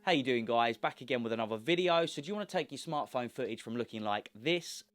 How you doing, guys? Back again with another video. So do you want to take your smartphone footage from looking like this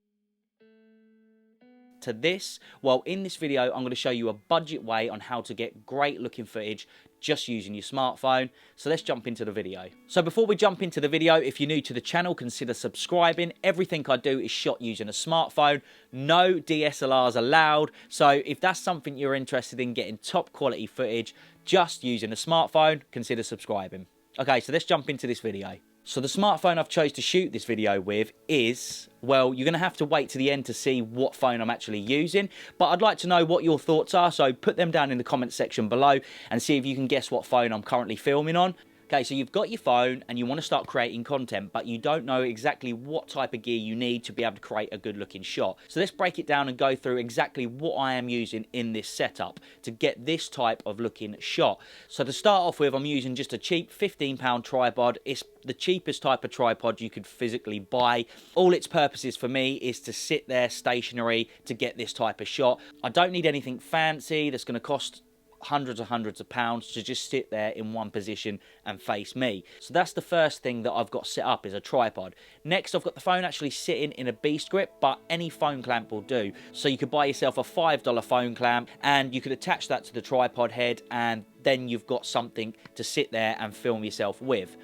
to this? Well, in this video I'm going to show you a budget way on how to get great looking footage just using your smartphone. So let's jump into the video. So before we jump into the video, if you're new to the channel, consider subscribing. Everything I do is shot using a smartphone. No DSLRs allowed. So if that's something you're interested in, getting top quality footage just using a smartphone, consider subscribing. Okay, so let's jump into this video. So the smartphone I've chose to shoot this video with is, well, you're going to have to wait to the end to see what phone I'm actually using. But I'd like to know what your thoughts are, so put them down in the comment section below and see if you can guess what phone I'm currently filming on. Okay, so you've got your phone and you want to start creating content, but you don't know exactly what type of gear you need to be able to create a good looking shot. So let's break it down and go through exactly what I am using in this setup to get this type of looking shot. So to start off with, I'm using just a cheap £15 tripod. It's the cheapest type of tripod you could physically buy. All its purposes for me is to sit there stationary to get this type of shot. I don't need anything fancy that's going to cost hundreds of pounds to just sit there in one position and face me. So that's the first thing that I've got set up, is a tripod. Next, I've got the phone actually sitting in a beast grip, but any phone clamp will do. So you could buy yourself a $5 phone clamp and you could attach that to the tripod head, and then you've got something to sit there and film yourself with.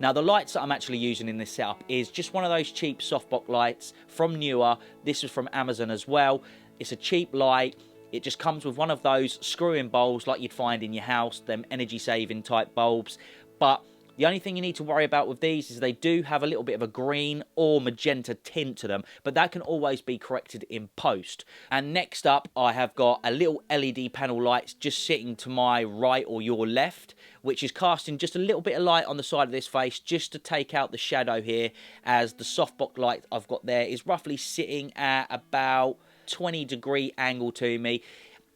Now, the lights that I'm actually using in this setup is just one of those cheap softbox lights from Neewer. This is from Amazon as well. It's a cheap light. It just comes with one of those screw-in bulbs like you'd find in your house, them energy-saving type bulbs. But the only thing you need to worry about with these is they do have a little bit of a green or magenta tint to them, but that can always be corrected in post. And next up, I have got a little LED panel lights just sitting to my right or your left, which is casting just a little bit of light on the side of this face just to take out the shadow here, as the softbox light I've got there is roughly sitting at about 20-degree angle to me.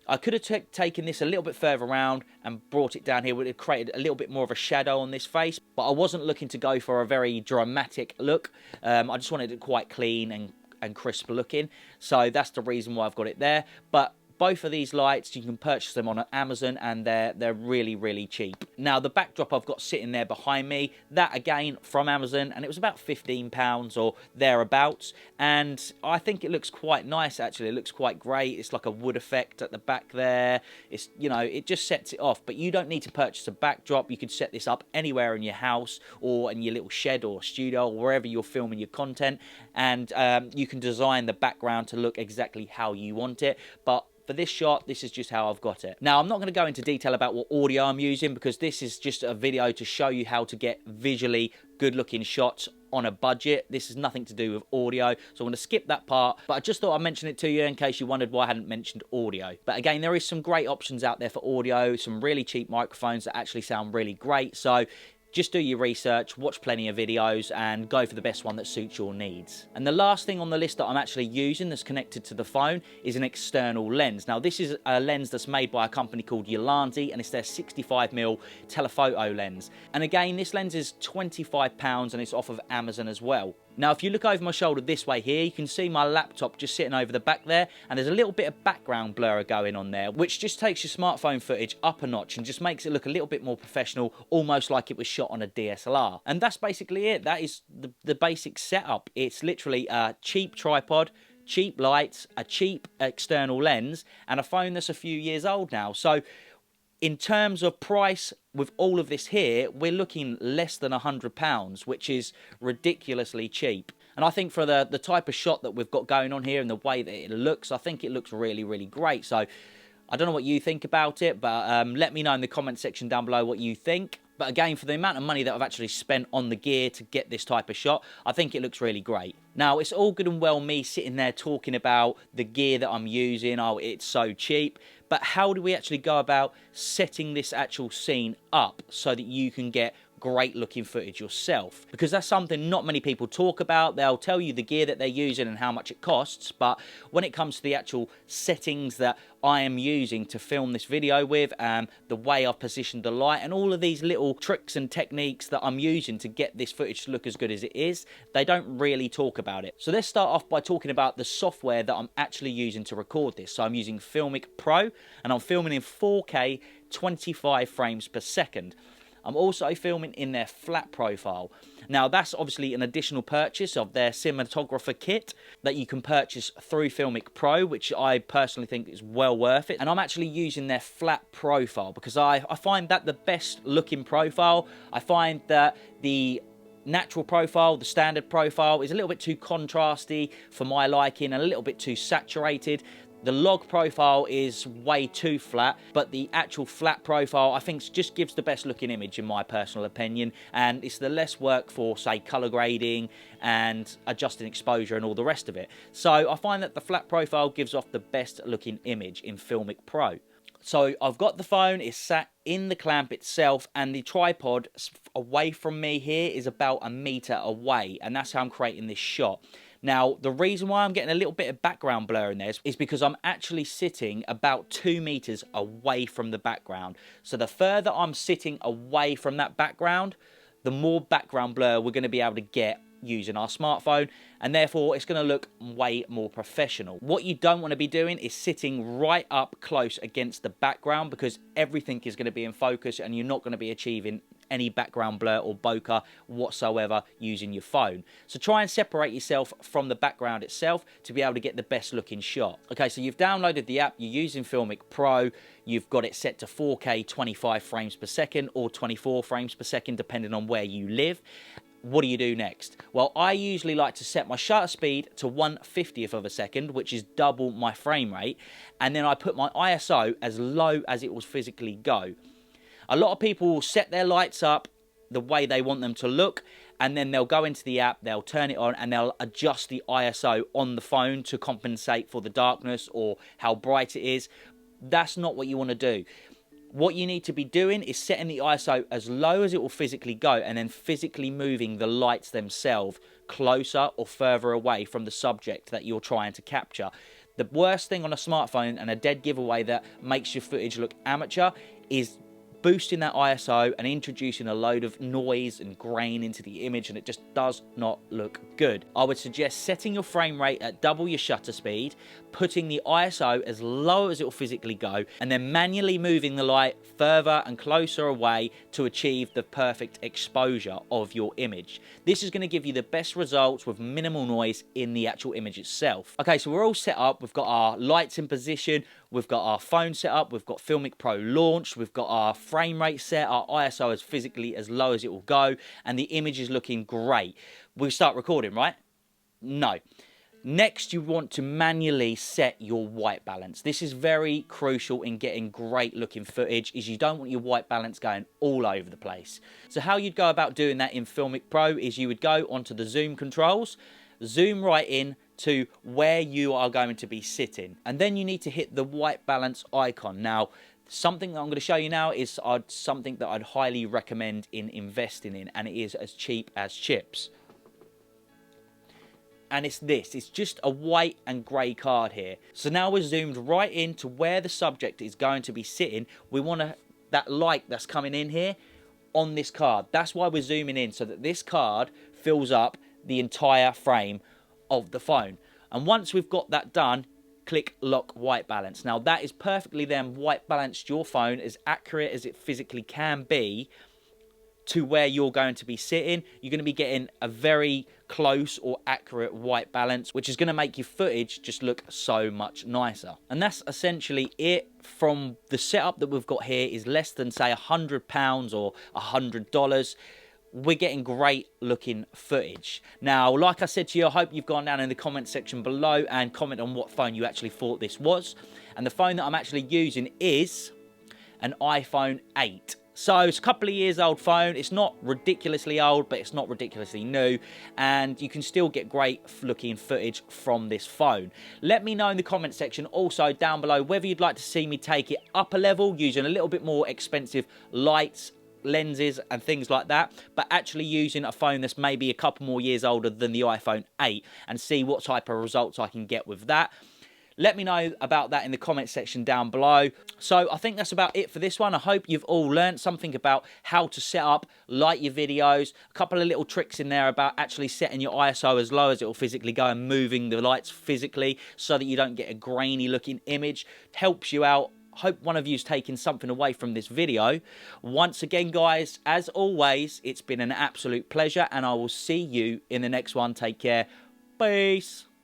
I could have taken this a little bit further around and brought it down here. It would have created a little bit more of a shadow on this face, but I wasn't looking to go for a very dramatic look. I just wanted it quite clean and crisp looking, so that's the reason why I've got it there. But both of these lights, you can purchase them on Amazon, and they're really cheap. Now, the backdrop I've got sitting there behind me, that again from Amazon, and it was about £15 or thereabouts. And I think it looks quite nice, actually. It looks quite great. It's like a wood effect at the back there. It's, you know, it just sets it off. But you don't need to purchase a backdrop. You could set this up anywhere in your house or in your little shed or studio or wherever you're filming your content. And you can design the background to look exactly how you want it. But for this shot, this is just how I've got it. Now, I'm not going to go into detail about what audio I'm using, because this is just a video to show you how to get visually good looking shots on a budget. This has nothing to do with audio, so I'm going to skip that part, but I just thought I'd mention it to you in case you wondered why I hadn't mentioned audio. But again, there is some great options out there for audio, some really cheap microphones that actually sound really great. So just do your research, watch plenty of videos, and go for the best one that suits your needs. And the last thing on the list that I'm actually using that's connected to the phone is an external lens. Now, this is a lens that's made by a company called Ulanzi, and it's their 65mm telephoto lens. And again, this lens is £25 and it's off of Amazon as well. Now, if you look over my shoulder this way here, you can see my laptop just sitting over the back there, and there's a little bit of background blur going on there, which just takes your smartphone footage up a notch and just makes it look a little bit more professional, almost like it was shot on a DSLR. And that's basically it. That is the basic setup. It's literally a cheap tripod, cheap lights, a cheap external lens, and a phone that's a few years old now. So in terms of price, with all of this here, we're looking less than £100, which is ridiculously cheap. And I think for the type of shot that we've got going on here and the way that it looks, I think it looks really great. So I don't know what you think about it, but let me know in the comment section down below what you think. But again, for the amount of money that I've actually spent on the gear to get this type of shot, I think it looks really great. Now, it's all good and well me sitting there talking about the gear that I'm using, oh, it's so cheap, but how do we actually go about setting this actual scene up so that you can get great looking footage yourself? Because that's something not many people talk about. They'll tell you the gear that they're using and how much it costs, but when it comes to the actual settings that I am using to film this video with, the way I've positioned the light and all of these little tricks and techniques that I'm using to get this footage to look as good as it is, they don't really talk about it. So let's start off by talking about the software that I'm actually using to record this. So I'm using Filmic Pro, and I'm filming in 4K 25 frames per second. I'm also filming in their flat profile. Now, that's obviously an additional purchase of their cinematographer kit that you can purchase through Filmic Pro, which I personally think is well worth it. And I'm actually using their flat profile because I find that the best looking profile. I find that the natural profile, the standard profile, is a little bit too contrasty for my liking and a little bit too saturated. The log profile is way too flat, but the actual flat profile I think just gives the best looking image in my personal opinion, and it's the less work for, say, color grading and adjusting exposure and all the rest of it. So I find that the flat profile gives off the best looking image in Filmic Pro. So I've got the phone, it's sat in the clamp itself, and the tripod away from me here is about a meter away, and that's how I'm creating this shot. Now, the reason why I'm getting a little bit of background blur in there is because I'm actually sitting about 2 meters away from the background. So the further I'm sitting away from that background, the more background blur we're going to be able to get using our smartphone, and therefore it's going to look way more professional. What you don't want to be doing is sitting right up close against the background, because everything is going to be in focus and you're not going to be achieving any background blur or bokeh whatsoever using your phone. So try and separate yourself from the background itself to be able to get the best looking shot. Okay, so you've downloaded the app, you're using Filmic Pro, you've got it set to 4K 25 frames per second or 24 frames per second depending on where you live. What do you do next? Well, I usually like to set my shutter speed to 1/50th of a second, which is double my frame rate, and then I put my ISO as low as it will physically go. A lot of people will set their lights up the way they want them to look, and then they'll go into the app, they'll turn it on, and they'll adjust the ISO on the phone to compensate for the darkness or how bright it is. That's not what you want to do. What you need to be doing is setting the ISO as low as it will physically go, and then physically moving the lights themselves closer or further away from the subject that you're trying to capture. The worst thing on a smartphone, and a dead giveaway that makes your footage look amateur, is boosting that ISO and introducing a load of noise and grain into the image, and it just does not look good. I would suggest setting your frame rate at double your shutter speed, putting the ISO as low as it will physically go, and then manually moving the light further and closer away to achieve the perfect exposure of your image. This is going to give you the best results with minimal noise in the actual image itself. Okay, so we're all set up, we've got our lights in position, we've got our phone set up, we've got Filmic Pro launched, we've got our frame rate set, our ISO is physically as low as it will go, and the image is looking great. We'll start recording, right? No. Next, you want to manually set your white balance. This is very crucial in getting great looking footage, is you don't want your white balance going all over the place. So how you'd go about doing that in Filmic Pro is you would go onto the zoom controls, zoom right in to where you are going to be sitting, and then you need to hit the white balance icon. Now, something that I'm going to show you now is something that I'd highly recommend in investing in, and it is as cheap as chips. And it's this, it's just a white and grey card here. So now we're zoomed right into where the subject is going to be sitting. We want that light that's coming in here on this card. That's why we're zooming in, so that this card fills up the entire frame of the phone. And once we've got that done, click lock white balance. Now that is perfectly then white balanced your phone as accurate as it physically can be to where you're going to be sitting. You're going to be getting a very close or accurate white balance, which is going to make your footage just look so much nicer. And that's essentially it. From the setup that we've got here is less than, say, £100 or $100. We're getting great looking footage. Now, like I said to you, I hope you've gone down in the comment section below and comment on what phone you actually thought this was. And the phone that I'm actually using is an iPhone 8. So it's a couple of years old phone. It's not ridiculously old, but it's not ridiculously new, and you can still get great looking footage from this phone. Let me know in the comment section also down below whether you'd like to see me take it up a level using a little bit more expensive lights, lenses and things like that, but actually using a phone that's maybe a couple more years older than the iPhone 8 and see what type of results I can get with that. Let me know about that in the comment section down below. So I think that's about it for this one. I hope you've all learned something about how to set up, light your videos, a couple of little tricks in there about actually setting your ISO as low as it will physically go and moving the lights physically so that you don't get a grainy looking image. Helps you out Hope one of you's taken something away from this video. Once again, guys, as always, it's been an absolute pleasure, and I will see you in the next one. Take care. Peace.